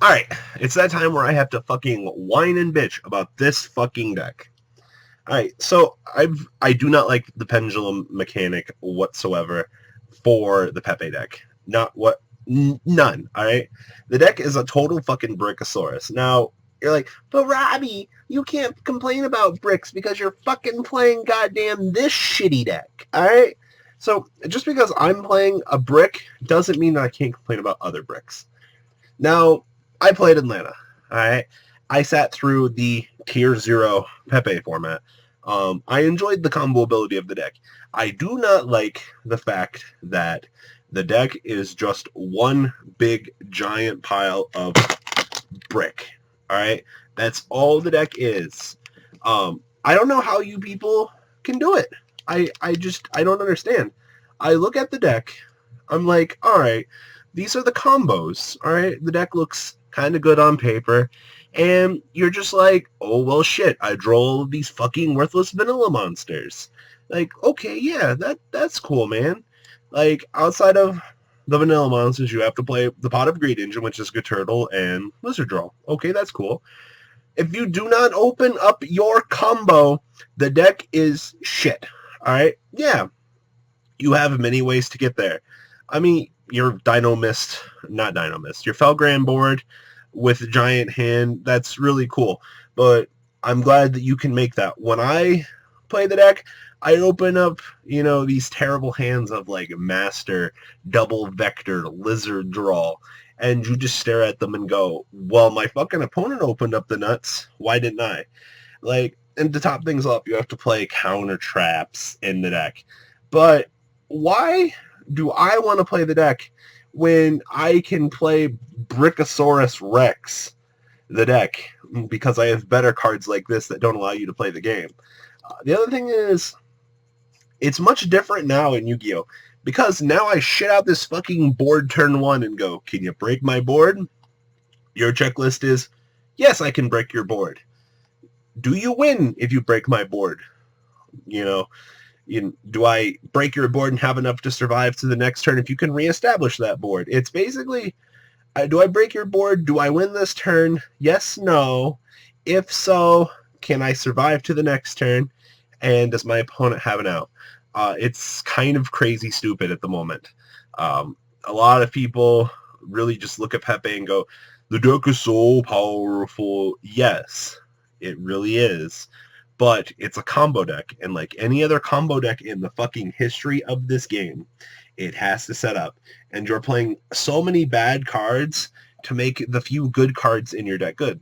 Alright, it's that time where I have to fucking whine and bitch about this fucking deck. Alright, so I do not like the pendulum mechanic whatsoever for the Pepe deck. None, alright? The deck is a total fucking Brickosaurus. Now, you're like, but Robbie, you can't complain about bricks because you're fucking playing goddamn this shitty deck, alright? So, just because I'm playing a brick doesn't mean that I can't complain about other bricks. Now, I played Atlanta. All right, I sat through the Tier 0 Pepe format. I enjoyed the combo ability of the deck. I do not like the fact that the deck is just one big giant pile of brick. All right, that's all the deck is. I don't know how you people can do it. I don't understand. I look at the deck. I'm like, all right, these are the combos. All right, the deck looks kind of good on paper, and you're just like, oh well, shit. I draw all of these fucking worthless vanilla monsters. Like, okay, yeah, that's cool, man. Like, outside of the vanilla monsters, you have to play the Pot of Greed engine, which is Good Turtle and Lizard Draw. Okay, that's cool. If you do not open up your combo, the deck is shit. All right, yeah, you have many ways to get there. I mean, your Dino Mist, not Dino Mist, your Felgrand board with Giant Hand, that's really cool. But I'm glad that you can make that. When I play the deck, I open up, these terrible hands of like Master, Double Vector, Lizard Draw, and you just stare at them and go, well, my fucking opponent opened up the nuts. Why didn't I? Like, and to top things off, you have to play counter traps in the deck. But why do I want to play the deck when I can play Brickosaurus Rex, the deck, because I have better cards like this that don't allow you to play the game? The other thing is, it's much different now in Yu-Gi-Oh! Because now I shit out this fucking board turn one and go, can you break my board? Your checklist is, yes, I can break your board. Do you win if you break my board? Do I break your board and have enough to survive to the next turn if you can reestablish that board? It's basically, do I break your board? Do I win this turn? Yes, no. If so, can I survive to the next turn? And does my opponent have an out? It's kind of crazy stupid at the moment. A lot of people really just look at Pepe and go, the deck is so powerful. Yes, it really is. But it's a combo deck, and like any other combo deck in the fucking history of this game, it has to set up. And you're playing so many bad cards to make the few good cards in your deck good.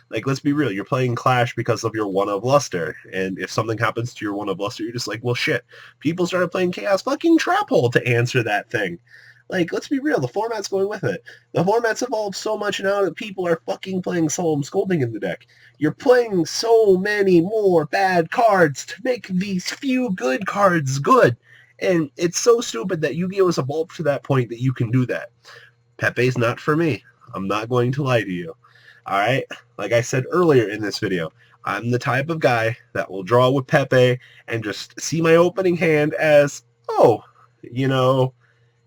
Like, let's be real, you're playing Clash because of your One of Luster, and if something happens to your One of Luster, you're just like, well, shit. People started playing Chaos fucking Trap Hole to answer that thing. Like, let's be real, the format's going with it. The format's evolved so much now that people are fucking playing Solemn Scolding in the deck. You're playing so many more bad cards to make these few good cards good. And it's so stupid that Yu-Gi-Oh! Has evolved to that point that you can do that. Pepe's not for me. I'm not going to lie to you. Alright? Like I said earlier in this video, I'm the type of guy that will draw with Pepe and just see my opening hand as,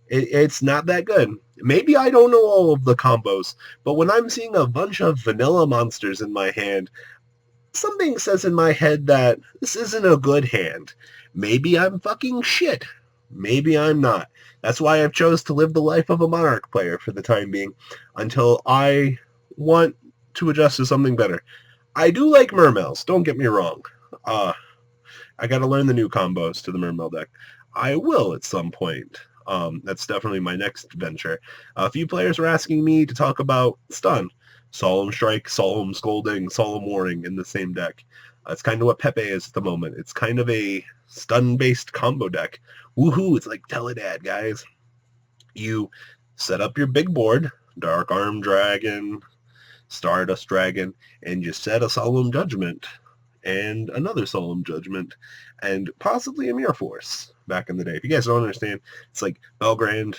it's not that good. Maybe I don't know all of the combos, but when I'm seeing a bunch of vanilla monsters in my hand, something says in my head that this isn't a good hand. Maybe I'm fucking shit. Maybe I'm not. That's why I've chose to live the life of a Monarch player for the time being, until I want to adjust to something better. I do like Mermails, don't get me wrong. I gotta learn the new combos to the Mermail deck. I will at some point. That's definitely my next venture. A few players were asking me to talk about Stun. Solemn Strike, Solemn Scolding, Solemn Warning in the same deck. That's kind of what Pepe is at the moment. It's kind of a stun-based combo deck. Woohoo, it's like Teledad, guys. You set up your big board, Dark Arm Dragon, Stardust Dragon, and you set a Solemn Judgment and another Solemn Judgment and possibly a Mirror Force back in the day. If you guys don't understand, it's like Belgrand,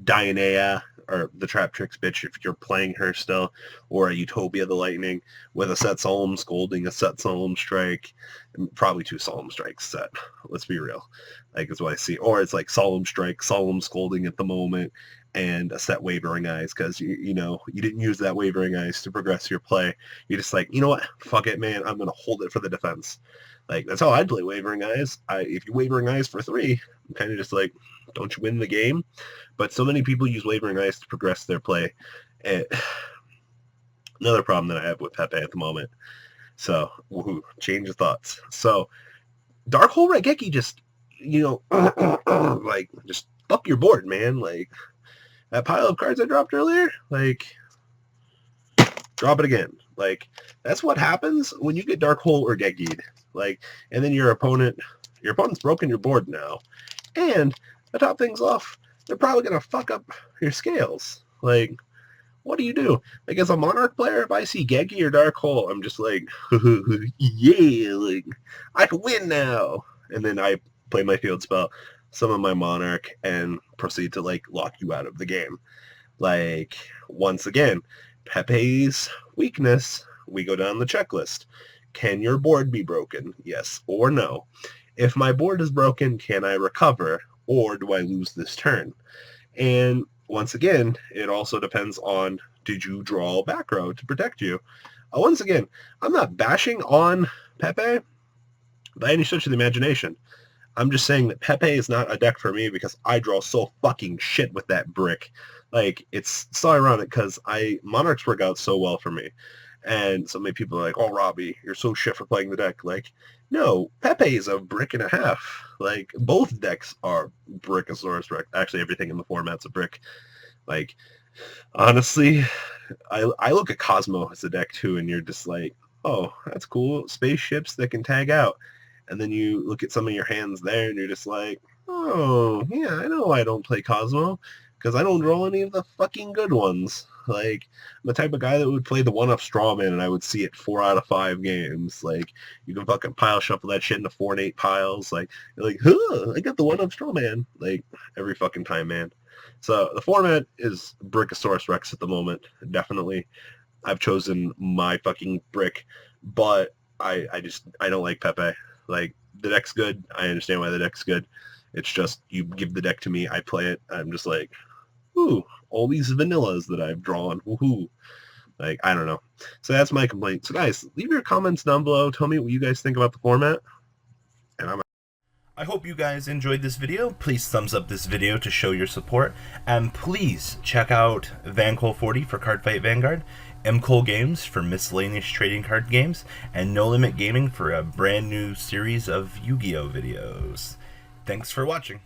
Dionea, or the Trap Tricks bitch if you're playing her still, or a Utopia the Lightning with a set Solemn Scolding, a set Solemn Strike. Probably 2 Solemn Strikes set. Let's be real. Like, is what I see. Or it's like Solemn Strike, Solemn Scolding at the moment, and a set Wavering Eyes, because you know you didn't use that Wavering Eyes to progress your play. You're just like, you know what, fuck it, man, I'm gonna hold it for the defense. Like, that's how I'd play Wavering Eyes. If you Wavering Eyes for 3, I'm kind of just like, don't you win the game? But so many people use Wavering Eyes to progress their play. And another problem that I have with Pepe at the moment. So, woohoo, change of thoughts. So, Dark Hole Raigeki just, you know, like, just fuck your board, man. Like, that pile of cards I dropped earlier, like, drop it again. Like, that's what happens when you get Dark Hole Raigeki. Like, and then your opponent's broken your board now. And, to top things off, they're probably going to fuck up your scales. Like, what do you do? Like, as a Monarch player, if I see Geki or Dark Hole, I'm just like, yeah, like, I can win now. And then I play my field spell, summon my Monarch, and proceed to, like, lock you out of the game. Like, once again, Pepe's weakness, we go down the checklist. Can your board be broken? Yes or no. If my board is broken, can I recover? Or do I lose this turn? And once again, it also depends on, did you draw back row to protect you? Once again, I'm not bashing on Pepe by any stretch of the imagination. I'm just saying that Pepe is not a deck for me because I draw so fucking shit with that brick. Like, it's so ironic because Monarchs work out so well for me. And so many people are like, oh, Robbie, you're so shit for playing the deck. Like, no, Pepe is a brick and a half. Like, both decks are Brickosaurus Rex. Actually, everything in the format's a brick. Like, honestly, I look at Cosmo as a deck too, and you're just like, oh, that's cool. Spaceships that can tag out. And then you look at some of your hands there, and you're just like, oh, yeah, I know I don't play Cosmo, because I don't draw any of the fucking good ones. Like, I'm the type of guy that would play the 1-up Strawman, and I would see it 4 out of 5 games. Like, you can fucking pile shuffle that shit into 4 and 8 piles. Like, you're like, huh, I got the 1-up Strawman. Like, every fucking time, man. So, the format is Brickosaurus Rex at the moment, definitely. I've chosen my fucking brick, but I don't like Pepe. Like, the deck's good. I understand why the deck's good. It's just, you give the deck to me, I play it. I'm just like, ooh, all these vanillas that I've drawn. Woohoo. Like, I don't know. So that's my complaint. So guys, leave your comments down below. Tell me what you guys think about the format. And I hope you guys enjoyed this video. Please thumbs up this video to show your support. And please check out VanCole40 for Cardfight Vanguard, MCole Games for miscellaneous trading card games, and No Limit Gaming for a brand new series of Yu-Gi-Oh videos. Thanks for watching.